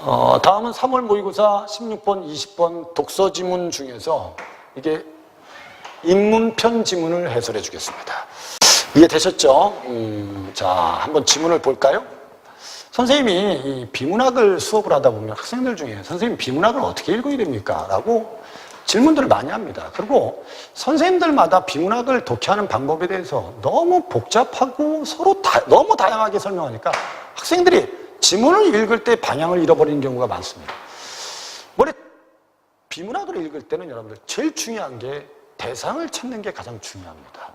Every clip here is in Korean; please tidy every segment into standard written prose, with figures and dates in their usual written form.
다음은 3월 모의고사 16번, 20번 독서 지문 중에서 이게 인문편 지문을 해설해 주겠습니다. 이해되셨죠? 자, 한번 지문을 볼까요? 선생님이 이 비문학을 수업을 하다 보면 학생들 중에 선생님 비문학을 어떻게 읽어야 됩니까? 라고 질문들을 많이 합니다. 그리고 선생님들마다 비문학을 독해하는 방법에 대해서 너무 복잡하고 서로 너무 다양하게 설명하니까 학생들이 지문을 읽을 때 방향을 잃어버리는 경우가 많습니다. 원래 비문학을 읽을 때는 여러분들 제일 중요한 게 대상을 찾는 게 가장 중요합니다.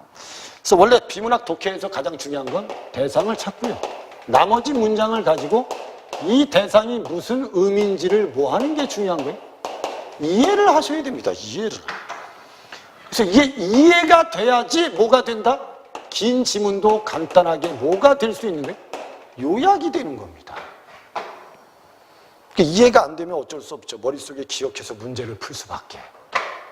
그래서 원래 비문학 독해에서 가장 중요한 건 대상을 찾고요. 나머지 문장을 가지고 이 대상이 무슨 의미인지를 뭐 하는 게 중요한 거예요? 이해를 하셔야 됩니다. 이해를. 그래서 이게 이해가 돼야지 뭐가 된다? 긴 지문도 간단하게 뭐가 될 수 있는 거예요? 요약이 되는 겁니다. 이해가 안 되면 어쩔 수 없죠. 머릿속에 기억해서 문제를 풀 수밖에.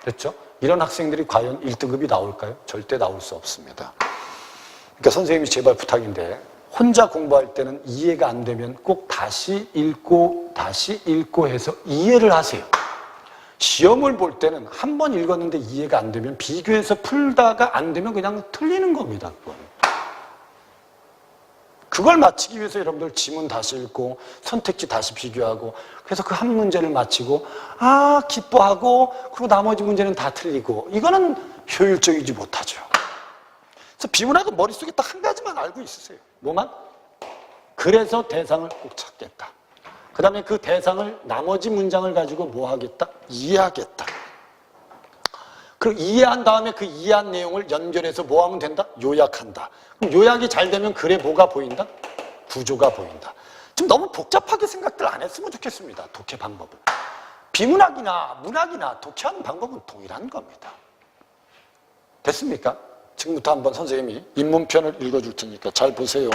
됐죠? 이런 학생들이 과연 1등급이 나올까요? 절대 나올 수 없습니다. 그러니까 선생님이 제발 부탁인데 혼자 공부할 때는 이해가 안 되면 꼭 다시 읽고 해서 이해를 하세요. 시험을 볼 때는 한 번 읽었는데 이해가 안 되면 비교해서 풀다가 안 되면 그냥 틀리는 겁니다. 그걸 맞히기 위해서 여러분들 지문 다시 읽고 선택지 다시 비교하고 그래서 그 한 문제를 맞히고 기뻐하고 그리고 나머지 문제는 다 틀리고 이거는 효율적이지 못하죠. 그래서 비문학은 머릿속에 딱 한 가지만 알고 있으세요. 뭐만? 그래서 대상을 꼭 찾겠다. 그 다음에 그 대상을 나머지 문장을 가지고 뭐 하겠다? 이해하겠다. 그리고 이해한 다음에 그 이해한 내용을 연결해서 뭐 하면 된다? 요약한다. 그럼 요약이 잘 되면 글에 뭐가 보인다? 구조가 보인다. 좀 너무 복잡하게 생각들 안 했으면 좋겠습니다. 독해 방법을. 비문학이나 문학이나 독해하는 방법은 동일한 겁니다. 됐습니까? 지금부터 한번 선생님이 인문편을 읽어줄 테니까 잘 보세요.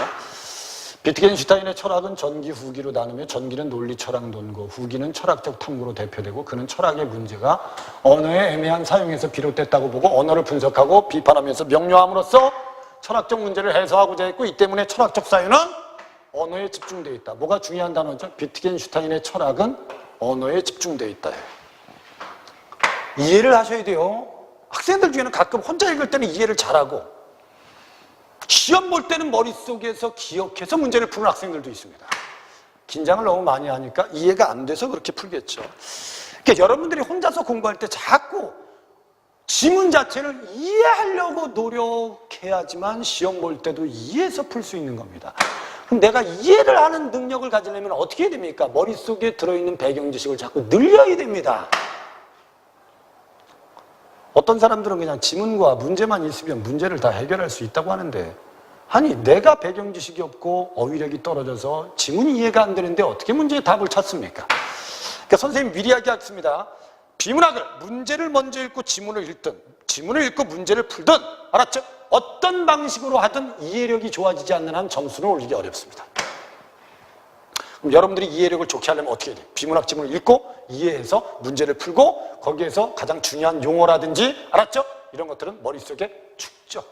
비트겐슈타인의 철학은 전기, 후기로 나누며 전기는 논리, 철학, 논고, 후기는 철학적 탐구로 대표되고 그는 철학의 문제가 언어의 애매한 사용에서 비롯됐다고 보고 언어를 분석하고 비판하면서 명료함으로써 철학적 문제를 해소하고자 했고 이 때문에 철학적 사유는 언어에 집중되어 있다. 뭐가 중요한 단어죠? 비트겐슈타인의 철학은 언어에 집중되어 있다. 이해를 하셔야 돼요. 학생들 중에는 가끔 혼자 읽을 때는 이해를 잘하고 시험 볼 때는 머릿속에서 기억해서 문제를 푸는 학생들도 있습니다. 긴장을 너무 많이 하니까 이해가 안 돼서 그렇게 풀겠죠. 그러니까 여러분들이 혼자서 공부할 때 자꾸 지문 자체를 이해하려고 노력해야지만 시험 볼 때도 이해해서 풀 수 있는 겁니다. 그럼 내가 이해를 하는 능력을 가지려면 어떻게 해야 됩니까? 머릿속에 들어있는 배경 지식을 자꾸 늘려야 됩니다. 어떤 사람들은 그냥 지문과 문제만 있으면 문제를 다 해결할 수 있다고 하는데 아니 내가 배경 지식이 없고 어휘력이 떨어져서 지문이 이해가 안 되는데 어떻게 문제의 답을 찾습니까? 그러니까 선생님 미리 이야기하겠습니다. 비문학을 문제를 먼저 읽고 지문을 읽든 지문을 읽고 문제를 풀든 알았죠? 어떤 방식으로 하든 이해력이 좋아지지 않는 한 점수를 올리기 어렵습니다. 그럼 여러분들이 이해력을 좋게 하려면 어떻게 해야 돼요? 비문학 지문을 읽고 이해해서 문제를 풀고 거기에서 가장 중요한 용어라든지 알았죠? 이런 것들은 머릿속에 축적.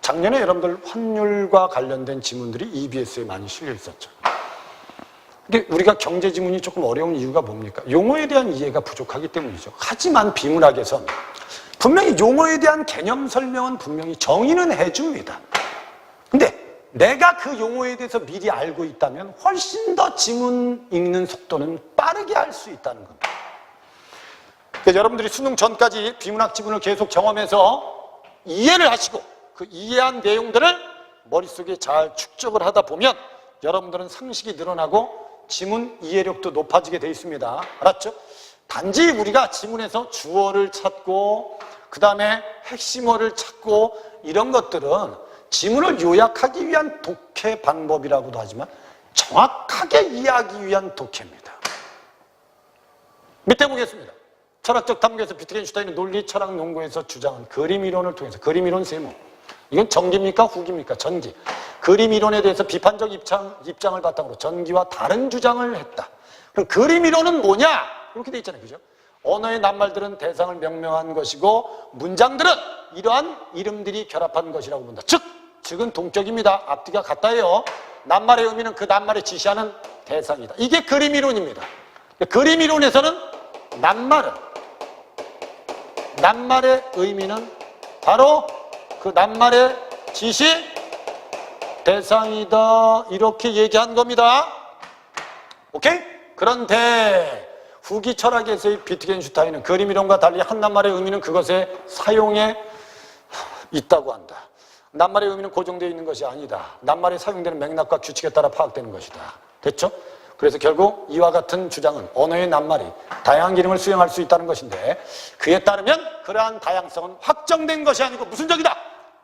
작년에 여러분들 환율과 관련된 지문들이 EBS에 많이 실려 있었죠. 근데 우리가 경제 지문이 조금 어려운 이유가 뭡니까? 용어에 대한 이해가 부족하기 때문이죠. 하지만 비문학에선 분명히 용어에 대한 개념 설명은 분명히 정의는 해줍니다. 근데 내가 그 용어에 대해서 미리 알고 있다면 훨씬 더 지문 읽는 속도는 빠르게 할 수 있다는 겁니다. 그래서 여러분들이 수능 전까지 비문학 지문을 계속 경험해서 이해를 하시고 그 이해한 내용들을 머릿속에 잘 축적을 하다 보면 여러분들은 상식이 늘어나고 지문 이해력도 높아지게 돼 있습니다. 알았죠? 단지 우리가 지문에서 주어를 찾고 그 다음에 핵심어를 찾고 이런 것들은 지문을 요약하기 위한 독해 방법이라고도 하지만 정확하게 이해하기 위한 독해입니다. 밑에 보겠습니다. 철학적 탐구에서 비트겐슈타인의 논리, 철학, 논고에서 주장한 그림 이론을 통해서 그림 이론 세모. 이건 전기입니까? 후기입니까? 전기. 그림 이론에 대해서 비판적 입장을 바탕으로 전기와 다른 주장을 했다. 그럼 그림 이론은 뭐냐? 이렇게 돼 있잖아요. 그죠? 언어의 낱말들은 대상을 명명한 것이고 문장들은 이러한 이름들이 결합한 것이라고 본다. 즉은 동격입니다. 앞뒤가 같다예요. 낱말의 의미는 그 낱말에 지시하는 대상이다. 이게 그림 이론입니다. 그림 이론에서는 낱말의 의미는 바로 그 낱말의 지시 대상이다. 이렇게 얘기한 겁니다. 오케이? 그런데 후기 철학에서의 비트겐슈타인은 그림 이론과 달리 한 낱말의 의미는 그것의 사용에 있다고 한다. 낱말의 의미는 고정되어 있는 것이 아니다. 낱말이 사용되는 맥락과 규칙에 따라 파악되는 것이다. 됐죠? 그래서 결국 이와 같은 주장은 언어의 낱말이 다양한 기능을 수행할 수 있다는 것인데 그에 따르면 그러한 다양성은 확정된 것이 아니고 무슨 적이다?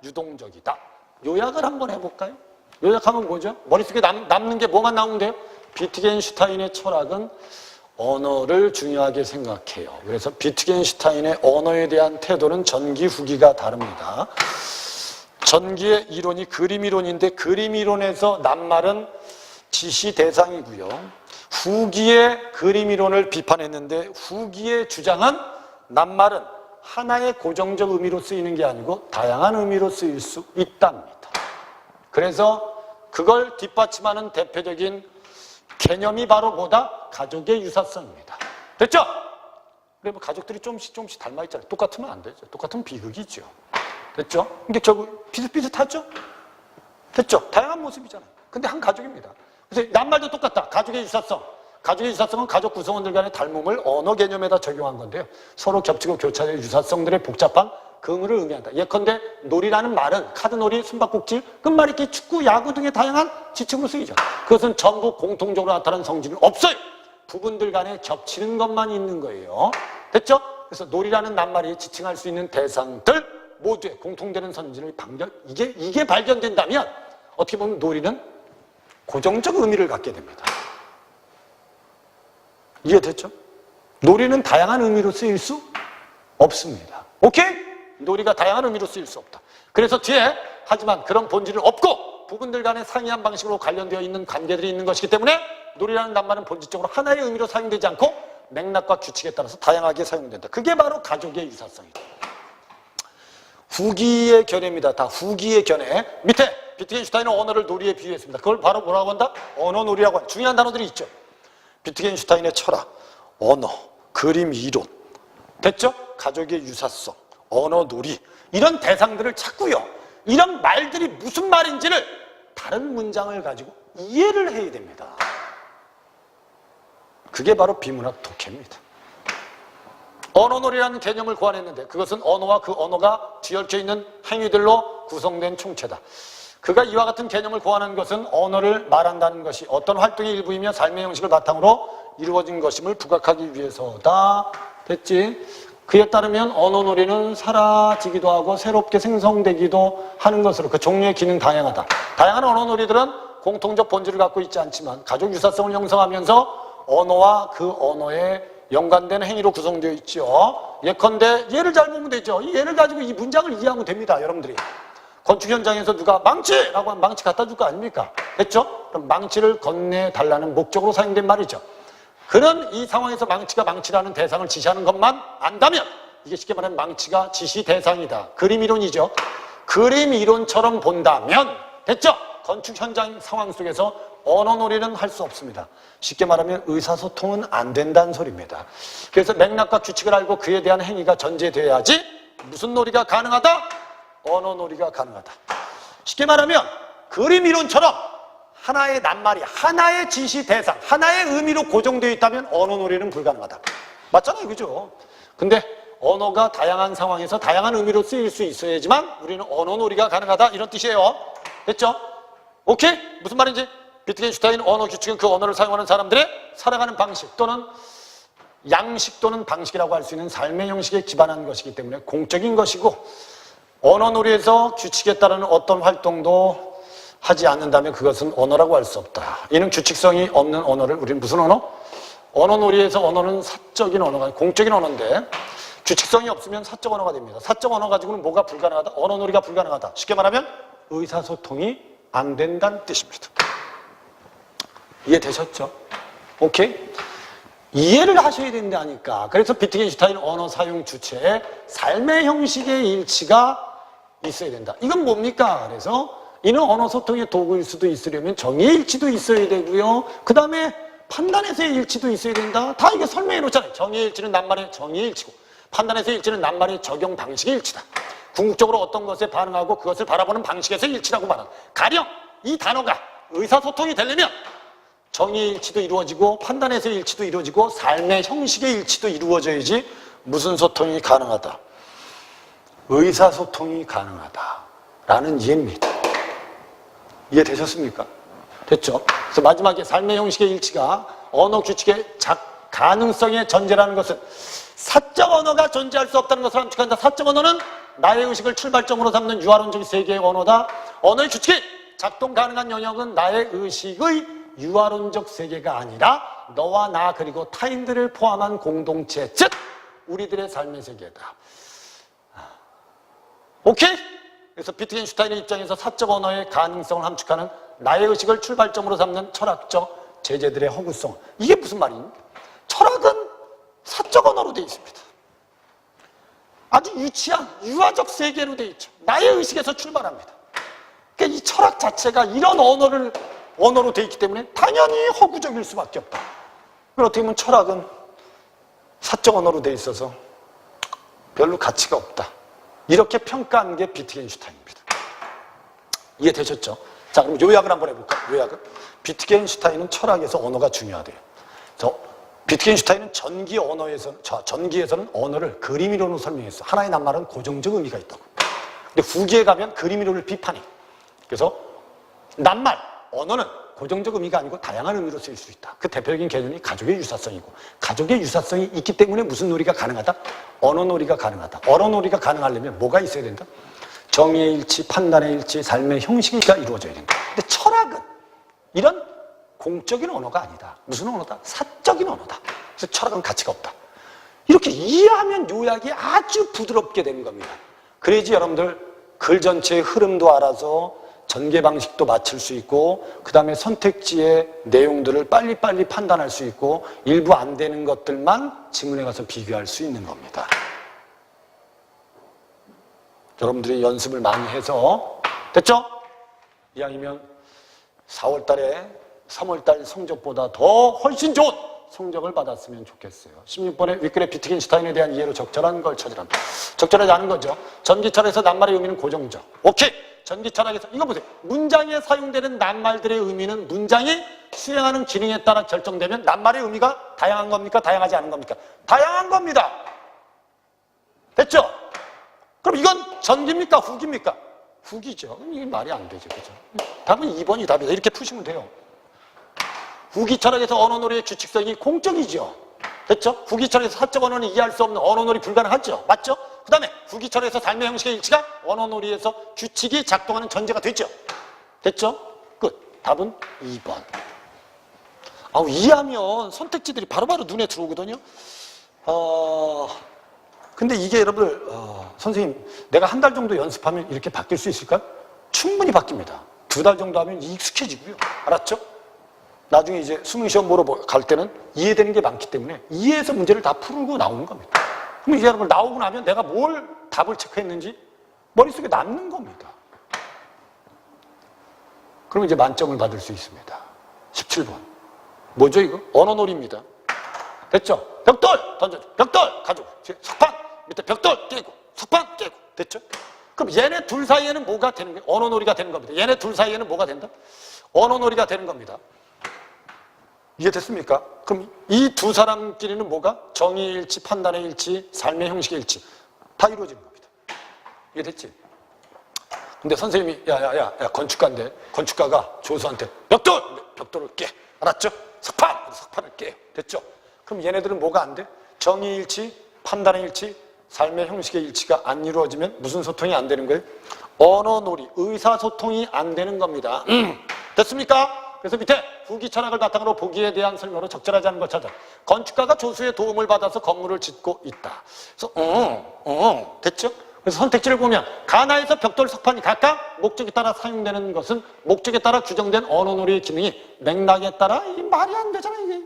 유동적이다. 요약을 한번 해볼까요? 요약하면 뭐죠? 머릿속에 남는 게 뭐만 나오면 돼요? 비트겐슈타인의 철학은 언어를 중요하게 생각해요. 그래서 비트겐슈타인의 언어에 대한 태도는 전기, 후기가 다릅니다. 전기의 이론이 그림 이론인데 그림 이론에서 낱말은 지시 대상이고요. 후기의 그림 이론을 비판했는데 후기의 주장은 낱말은 하나의 고정적 의미로 쓰이는 게 아니고 다양한 의미로 쓰일 수 있답니다. 그래서 그걸 뒷받침하는 대표적인 개념이 바로 뭐다? 가족의 유사성입니다. 됐죠? 그래 뭐 가족들이 조금씩 닮아있잖아요. 똑같으면 안 되죠. 똑같으면 비극이죠. 됐죠? 근데 결국 비슷비슷하죠? 됐죠? 다양한 모습이잖아요. 근데 한 가족입니다. 그래서 낱말도 똑같다. 가족의 유사성. 가족의 유사성은 가족 구성원들 간의 닮음을 언어 개념에다 적용한 건데요. 서로 겹치고 교차될 유사성들의 복잡한 의미를 의미한다. 예컨대 놀이라는 말은 카드놀이, 숨바꼭질, 끝말잇기, 축구, 야구 등의 다양한 지칭으로 쓰이죠. 그것은 전부 공통적으로 나타나는 성질은 없어요. 부분들 간에 겹치는 것만 있는 거예요. 됐죠? 그래서 놀이라는 낱말이 지칭할 수 있는 대상들 모두에 공통되는 성질을 이게 발견된다면 어떻게 보면 놀이는 고정적 의미를 갖게 됩니다. 이해됐죠? 놀이는 다양한 의미로 쓰일 수 없습니다. 오케이? 놀이가 다양한 의미로 쓰일 수 없다. 그래서 뒤에 하지만 그런 본질은 없고 부분들 간의 상이한 방식으로 관련되어 있는 관계들이 있는 것이기 때문에 놀이라는 낱말은 본질적으로 하나의 의미로 사용되지 않고 맥락과 규칙에 따라서 다양하게 사용된다. 그게 바로 가족의 유사성이다. 후기의 견해입니다. 다 후기의 견해. 밑에 비트겐슈타인은 언어를 놀이에 비유했습니다. 그걸 바로 뭐라고 한다? 언어놀이라고 한다. 중요한 단어들이 있죠. 비트겐슈타인의 철학, 언어, 그림 이론. 됐죠? 가족의 유사성, 언어놀이. 이런 대상들을 찾고요. 이런 말들이 무슨 말인지를 다른 문장을 가지고 이해를 해야 됩니다. 그게 바로 비문학 독해입니다. 언어놀이라는 개념을 고안했는데 그것은 언어와 그 언어가 뒤얽혀 있는 행위들로 구성된 총체다. 그가 이와 같은 개념을 고안한 것은 언어를 말한다는 것이 어떤 활동의 일부이며 삶의 형식을 바탕으로 이루어진 것임을 부각하기 위해서다. 됐지? 그에 따르면 언어놀이는 사라지기도 하고 새롭게 생성되기도 하는 것으로 그 종류의 기능 다양하다. 다양한 언어놀이들은 공통적 본질을 갖고 있지 않지만 가족 유사성을 형성하면서 언어와 그 언어에 연관된 행위로 구성되어 있죠. 예컨대 예를 잘 보면 되죠. 이 예를 가지고 이 문장을 이해하면 됩니다. 여러분들이. 건축 현장에서 누가 망치라고 하면 망치 갖다 줄 거 아닙니까? 됐죠? 그럼 망치를 건네달라는 목적으로 사용된 말이죠. 그런 이 상황에서 망치가 망치라는 대상을 지시하는 것만 안다면 이게 쉽게 말하면 망치가 지시 대상이다. 그림 이론이죠. 그림 이론처럼 본다면 됐죠? 건축 현장 상황 속에서 언어놀이는 할 수 없습니다. 쉽게 말하면 의사소통은 안 된다는 소리입니다. 그래서 맥락과 규칙을 알고 그에 대한 행위가 전제돼야지 무슨 놀이가 가능하다? 언어놀이가 가능하다. 쉽게 말하면 그림 이론처럼 하나의 낱말이 하나의 지시 대상, 하나의 의미로 고정되어 있다면 언어놀이는 불가능하다. 맞잖아요, 그죠? 근데 언어가 다양한 상황에서 다양한 의미로 쓰일 수 있어야지만 우리는 언어놀이가 가능하다 이런 뜻이에요. 됐죠? 오케이? 무슨 말인지? 비트겐슈타인 언어 규칙은 그 언어를 사용하는 사람들의 살아가는 방식 또는 양식 또는 방식이라고 할 수 있는 삶의 형식에 기반한 것이기 때문에 공적인 것이고 언어놀이에서 규칙에 따르는 어떤 활동도 하지 않는다면 그것은 언어라고 할 수 없다. 이는 규칙성이 없는 언어를 우리는 무슨 언어? 언어놀이에서 언어는 사적인 언어가 공적인 언어인데 규칙성이 없으면 사적 언어가 됩니다. 사적 언어 가지고는 뭐가 불가능하다? 언어놀이가 불가능하다. 쉽게 말하면 의사소통이 안 된다는 뜻입니다. 이해되셨죠? 오케이? 이해를 하셔야 된다니까. 그래서 비트겐슈타인 언어 사용 주체에 삶의 형식의 일치가 있어야 된다. 이건 뭡니까? 그래서 이는 언어 소통의 도구일 수도 있으려면 정의의 일치도 있어야 되고요. 그 다음에 판단에서의 일치도 있어야 된다. 다 이게 설명해 놓잖아요. 정의의 일치는 낱말의 정의의 일치고 판단에서의 일치는 낱말의 적용 방식의 일치다. 궁극적으로 어떤 것에 반응하고 그것을 바라보는 방식에서의 일치라고 말한다. 가령 이 단어가 의사소통이 되려면 정의의 일치도 이루어지고 판단에서의 일치도 이루어지고 삶의 형식의 일치도 이루어져야지 무슨 소통이 가능하다? 의사소통이 가능하다라는 이해입니다. 이해되셨습니까? 됐죠? 그래서 마지막에 삶의 형식의 일치가 언어 규칙의 가능성의 전제라는 것은 사적 언어가 존재할 수 없다는 것을 함축한다. 사적 언어는 나의 의식을 출발점으로 삼는 유아론적 세계의 언어다. 언어의 규칙이 작동 가능한 영역은 나의 의식의 유아론적 세계가 아니라 너와 나 그리고 타인들을 포함한 공동체, 즉 우리들의 삶의 세계다. 오케이? 그래서 비트겐슈타인의 입장에서 사적 언어의 가능성을 함축하는 나의 의식을 출발점으로 삼는 철학적 제재들의 허구성. 이게 무슨 말입니까? 철학은 사적 언어로 되어 있습니다. 아주 유치한 유아적 세계로 되어 있죠. 나의 의식에서 출발합니다. 그러니까 이 철학 자체가 이런 언어로 되어 있기 때문에 당연히 허구적일 수밖에 없다. 어떻게 보면 철학은 사적 언어로 되어 있어서 별로 가치가 없다. 이렇게 평가한 게 비트겐슈타인입니다. 이해되셨죠? 자, 그럼 요약을 한번 해볼까요? 요약은 비트겐슈타인은 철학에서 언어가 중요하대요. 그래서 비트겐슈타인은 전기에서는 언어를 그림이론으로 설명했어. 하나의 낱말은 고정적 의미가 있다고. 근데 후기에 가면 그림이론을 비판해. 그래서 낱말, 언어는 고정적 의미가 아니고 다양한 의미로 쓰일 수 있다. 그 대표적인 개념이 가족의 유사성이고, 가족의 유사성이 있기 때문에 무슨 놀이가 가능하다? 언어놀이가 가능하다. 언어놀이가 가능하려면 뭐가 있어야 된다? 정의의 일치, 판단의 일치, 삶의 형식이 이루어져야 된다. 근데 철학은 이런 공적인 언어가 아니다. 무슨 언어다? 사적인 언어다. 그래서 철학은 가치가 없다. 이렇게 이해하면 요약이 아주 부드럽게 되는 겁니다. 그래야지 여러분들 글 전체의 흐름도 알아서 전개 방식도 맞출 수 있고, 그 다음에 선택지의 내용들을 빨리빨리 판단할 수 있고, 일부 안 되는 것들만 지문에 가서 비교할 수 있는 겁니다. 여러분들이 연습을 많이 해서, 됐죠? 이왕이면 4월 달에 3월 달 성적보다 더 훨씬 좋은 성적을 받았으면 좋겠어요. 16번에 윗글의 비트겐슈타인에 대한 이해로 적절한 걸 찾으랍니다. 적절하지 않은 거죠. 전기철학에서 낱말의 의미는 고정적. 오케이! 전기철학에서 이거 보세요. 문장에 사용되는 낱말들의 의미는 문장이 수행하는 기능에 따라 결정되면 낱말의 의미가 다양한 겁니까? 다양하지 않은 겁니까? 다양한 겁니다. 됐죠? 그럼 이건 전기입니까? 후기입니까? 후기죠. 이게 말이 안 되죠. 그죠? 답은 2번이 답이다. 이렇게 푸시면 돼요. 후기 철학에서 언어놀이의 규칙성이 공적이죠. 됐죠? 후기 철학에서 사적 언어는 이해할 수 없는 언어놀이 불가능하죠. 맞죠? 그 다음에 후기 철학에서 삶의 형식의 일치가 언어놀이에서 규칙이 작동하는 전제가 됐죠. 됐죠? 끝. 답은 2번. 이해하면 선택지들이 바로바로 눈에 들어오거든요. 근데 이게 여러분들, 선생님, 내가 한 달 정도 연습하면 이렇게 바뀔 수 있을까요? 충분히 바뀝니다. 2달 정도 하면 익숙해지고요. 알았죠? 나중에 이제 수능시험 보러 갈 때는 이해되는 게 많기 때문에 이해해서 문제를 다 풀고 나오는 겁니다. 그럼 이제 여러분 나오고 나면 내가 뭘 답을 체크했는지 머릿속에 남는 겁니다. 그럼 이제 만점을 받을 수 있습니다. 17번. 뭐죠 이거? 언어놀이입니다. 됐죠? 벽돌 던져줘. 벽돌 가지고. 석판 밑에 벽돌 깨고. 석판 깨고. 됐죠? 그럼 얘네 둘 사이에는 뭐가 되는 거예요? 언어놀이가 되는 겁니다. 얘네 둘 사이에는 뭐가 된다? 언어놀이가 되는 겁니다. 이해됐습니까? 그럼 이 두 사람끼리는 뭐가? 정의의 일치, 판단의 일치, 삶의 형식의 일치 다 이루어지는 겁니다. 이해됐지? 근데 선생님이 야 건축가인데 건축가가 조수한테 벽돌을 깨. 알았죠? 석판을 깨. 됐죠? 그럼 얘네들은 뭐가 안 돼? 정의의 일치, 판단의 일치, 삶의 형식의 일치가 안 이루어지면 무슨 소통이 안 되는 거예요? 언어놀이, 의사소통이 안 되는 겁니다. 됐습니까? 그래서 밑에 후기 철학을 바탕으로 보기에 대한 설명으로 적절하지 않은 걸 찾아. 건축가가 조수의 도움을 받아서 건물을 짓고 있다. 그래서 됐죠? 그래서 선택지를 보면 가나에서 벽돌 석판이 각각 목적에 따라 사용되는 것은 목적에 따라 규정된 언어놀이의 기능이 맥락에 따라 이 말이 안 되잖아 이게.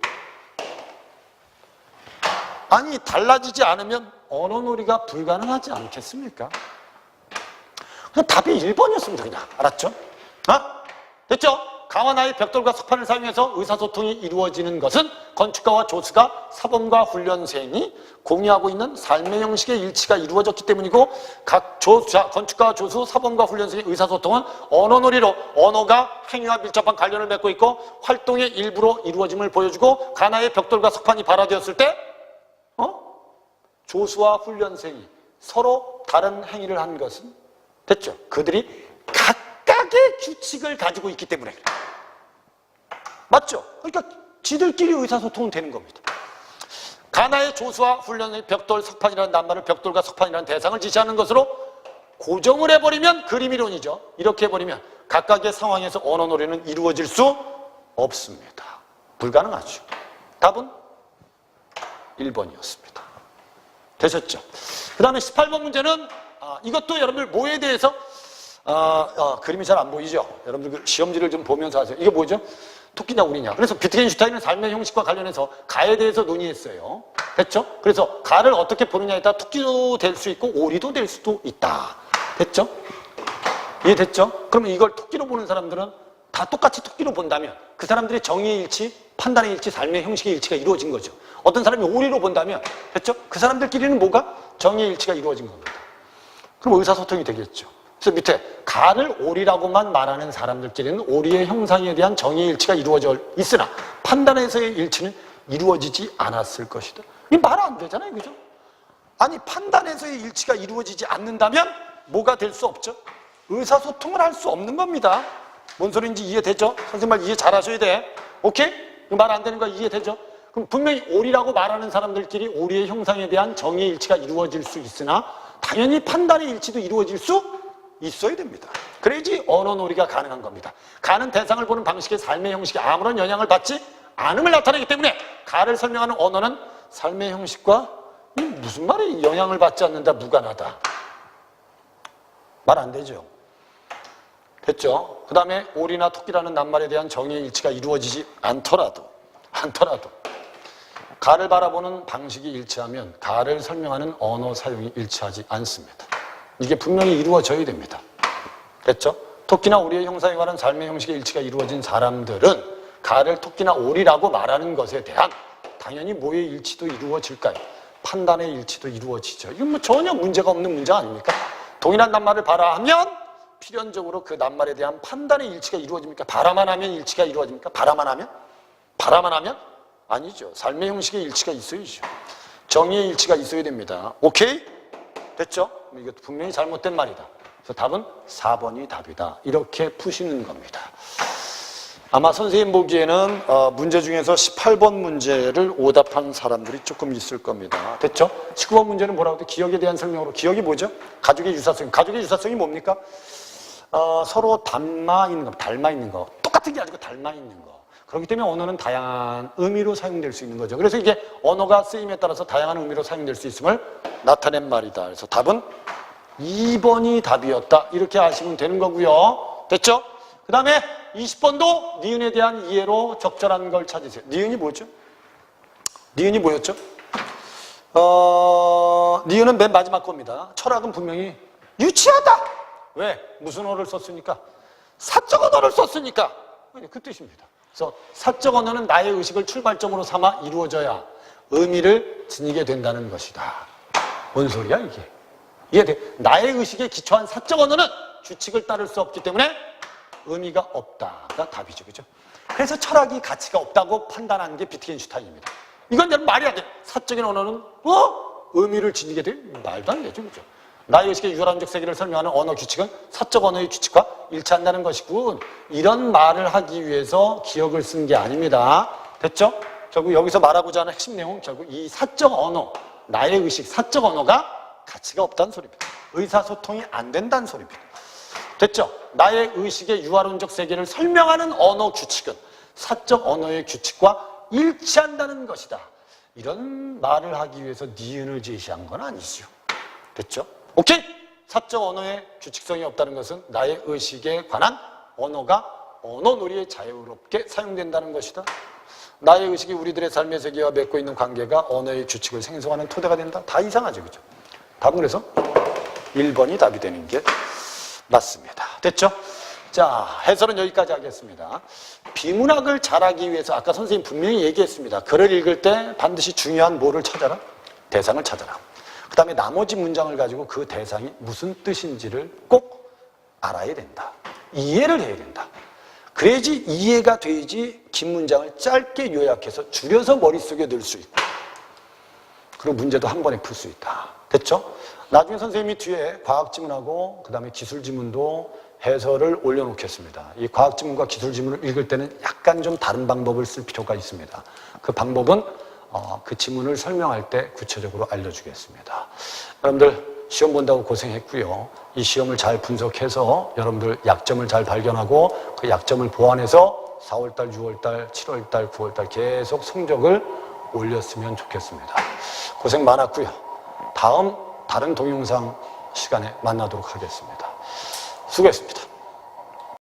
아니 달라지지 않으면 언어놀이가 불가능하지 않겠습니까? 그냥 답이 1번이었습니다. 그냥 알았죠? 됐죠? 가와나의 벽돌과 석판을 사용해서 의사소통이 이루어지는 것은 건축가와 조수가 사범과 훈련생이 공유하고 있는 삶의 형식의 일치가 이루어졌기 때문이고, 각 건축가와 조수, 사범과 훈련생의 의사소통은 언어놀이로 언어가 행위와 밀접한 관련을 맺고 있고 활동의 일부로 이루어짐을 보여주고, 가나의 벽돌과 석판이 발화되었을 때 조수와 훈련생이 서로 다른 행위를 한 것은 됐죠? 그들이 각각의 규칙을 가지고 있기 때문에 그래요. 맞죠? 그러니까 지들끼리 의사소통은 되는 겁니다. 가나의 조수와 훈련의 벽돌, 석판이라는 낱말을 벽돌과 석판이라는 대상을 지시하는 것으로 고정을 해버리면 그림이론이죠. 이렇게 해버리면 각각의 상황에서 언어놀이는 이루어질 수 없습니다. 불가능하죠. 답은 1번이었습니다. 되셨죠? 그 다음에 18번 문제는 이것도 여러분들 뭐에 대해서 그림이 잘 안 보이죠? 여러분들 그 시험지를 좀 보면서 하세요. 이게 뭐죠? 토끼냐 오리냐. 그래서 비트겐슈타인은 삶의 형식과 관련해서 가에 대해서 논의했어요. 됐죠? 그래서 가를 어떻게 보느냐에 따라 토끼도 될 수 있고 오리도 될 수도 있다. 됐죠? 이해됐죠? 그러면 이걸 토끼로 보는 사람들은 다 똑같이 토끼로 본다면 그 사람들의 정의의 일치, 판단의 일치, 삶의 형식의 일치가 이루어진 거죠. 어떤 사람이 오리로 본다면, 됐죠? 그 사람들끼리는 뭐가? 정의의 일치가 이루어진 겁니다. 그럼 의사소통이 되겠죠. 그래서 밑에 가를 오리라고만 말하는 사람들끼리는 오리의 형상에 대한 정의의 일치가 이루어져 있으나 판단에서의 일치는 이루어지지 않았을 것이다. 이게 말 안 되잖아요. 그죠? 아니 판단에서의 일치가 이루어지지 않는다면 뭐가 될 수 없죠? 의사소통을 할 수 없는 겁니다. 뭔 소리인지 이해되죠? 선생님 말 이해 잘 하셔야 돼. 오케이? 말 안 되는 거 이해되죠? 그럼 분명히 오리라고 말하는 사람들끼리 오리의 형상에 대한 정의의 일치가 이루어질 수 있으나 당연히 판단의 일치도 이루어질 수 있어야 됩니다. 그래야지 언어놀이가 가능한 겁니다. 가는 대상을 보는 방식의 삶의 형식에 아무런 영향을 받지 않음을 나타내기 때문에 가를 설명하는 언어는 삶의 형식과 무슨 말이 영향을 받지 않는다, 무관하다. 말 안 되죠. 됐죠? 그 다음에 오리나 토끼라는 낱말에 대한 정의의 일치가 이루어지지 않더라도 가를 바라보는 방식이 일치하면 가를 설명하는 언어 사용이 일치하지 않습니다. 이게 분명히 이루어져야 됩니다. 됐죠? 토끼나 오리의 형상에 관한 삶의 형식의 일치가 이루어진 사람들은 가를 토끼나 오리라고 말하는 것에 대한 당연히 뭐의 일치도 이루어질까요? 판단의 일치도 이루어지죠. 이건 뭐 전혀 문제가 없는 문제 아닙니까? 동일한 낱말을 바라하면 필연적으로 그 낱말에 대한 판단의 일치가 이루어집니까? 바라만 하면 일치가 이루어집니까? 바라만 하면? 아니죠. 삶의 형식의 일치가 있어야죠. 정의의 일치가 있어야 됩니다. 오케이? 됐죠? 이것도 분명히 잘못된 말이다. 그래서 답은 4번이 답이다. 이렇게 푸시는 겁니다. 아마 선생님 보기에는 문제 중에서 18번 문제를 오답한 사람들이 조금 있을 겁니다. 됐죠? 19번 문제는 뭐라고 돼? 기억에 대한 설명으로. 기억이 뭐죠? 가족의 유사성. 가족의 유사성이 뭡니까? 서로 닮아 있는 거. 똑같은 게 아니고 닮아 있는 거. 그렇기 때문에 언어는 다양한 의미로 사용될 수 있는 거죠. 그래서 이게 언어가 쓰임에 따라서 다양한 의미로 사용될 수 있음을 나타낸 말이다. 그래서 답은 2번이 답이었다. 이렇게 아시면 되는 거고요. 됐죠? 그 다음에 20번도 니은에 대한 이해로 적절한 걸 찾으세요. 니은이 뭐죠? 니은이 뭐였죠? 니은은 맨 마지막 겁니다. 철학은 분명히 유치하다. 왜? 무슨 어를 썼으니까? 사적 언어를 썼으니까. 그 뜻입니다. 그래서 사적 언어는 나의 의식을 출발점으로 삼아 이루어져야 의미를 지니게 된다는 것이다. 뭔 소리야 이게? 이해돼? 나의 의식에 기초한 사적 언어는 규칙을 따를 수 없기 때문에 의미가 없다가 답이죠. 그죠? 그래서 철학이 가치가 없다고 판단한 게 비트겐슈타인입니다. 이건 여러분 말이 안 돼. 사적인 언어는 의미를 지니게 돼? 말도 안 되죠. 그죠? 나의 의식의 유혈함적 세계를 설명하는 언어 규칙은 사적 언어의 규칙과 일치한다는 것이군. 이런 말을 하기 위해서 기억을 쓴 게 아닙니다. 됐죠? 결국 여기서 말하고자 하는 핵심 내용은 결국 이 사적 언어, 나의 의식, 사적 언어가 가치가 없다는 소리입니다. 의사소통이 안 된다는 소리입니다. 됐죠? 나의 의식의 유화론적 세계를 설명하는 언어 규칙은 사적 언어의 규칙과 일치한다는 것이다. 이런 말을 하기 위해서 니은을 제시한 건 아니죠. 됐죠? 오케이? 사적 언어의 규칙성이 없다는 것은 나의 의식에 관한 언어가 언어놀이에 자유롭게 사용된다는 것이다. 나의 의식이 우리들의 삶의 세계와 맺고 있는 관계가 언어의 규칙을 생성하는 토대가 된다. 다 이상하죠. 그죠? 답은 그래서 1번이 답이 되는 게 맞습니다. 됐죠? 자, 해설은 여기까지 하겠습니다. 비문학을 잘하기 위해서 아까 선생님 분명히 얘기했습니다. 글을 읽을 때 반드시 중요한 뭐를 찾아라? 대상을 찾아라. 그 다음에 나머지 문장을 가지고 그 대상이 무슨 뜻인지를 꼭 알아야 된다. 이해를 해야 된다. 그래야지 이해가 돼야지 긴 문장을 짧게 요약해서 줄여서 머릿속에 넣을 수 있고 그리고 문제도 한 번에 풀 수 있다. 됐죠? 나중에 선생님이 뒤에 과학지문하고 그 다음에 기술지문도 해설을 올려놓겠습니다. 이 과학지문과 기술지문을 읽을 때는 약간 좀 다른 방법을 쓸 필요가 있습니다. 그 방법은 그 지문을 설명할 때 구체적으로 알려주겠습니다. 여러분들 시험 본다고 고생했고요. 이 시험을 잘 분석해서 여러분들 약점을 잘 발견하고 그 약점을 보완해서 4월달, 6월달, 7월달, 9월달 계속 성적을 올렸으면 좋겠습니다. 고생 많았고요. 다음 다른 동영상 시간에 만나도록 하겠습니다. 수고했습니다.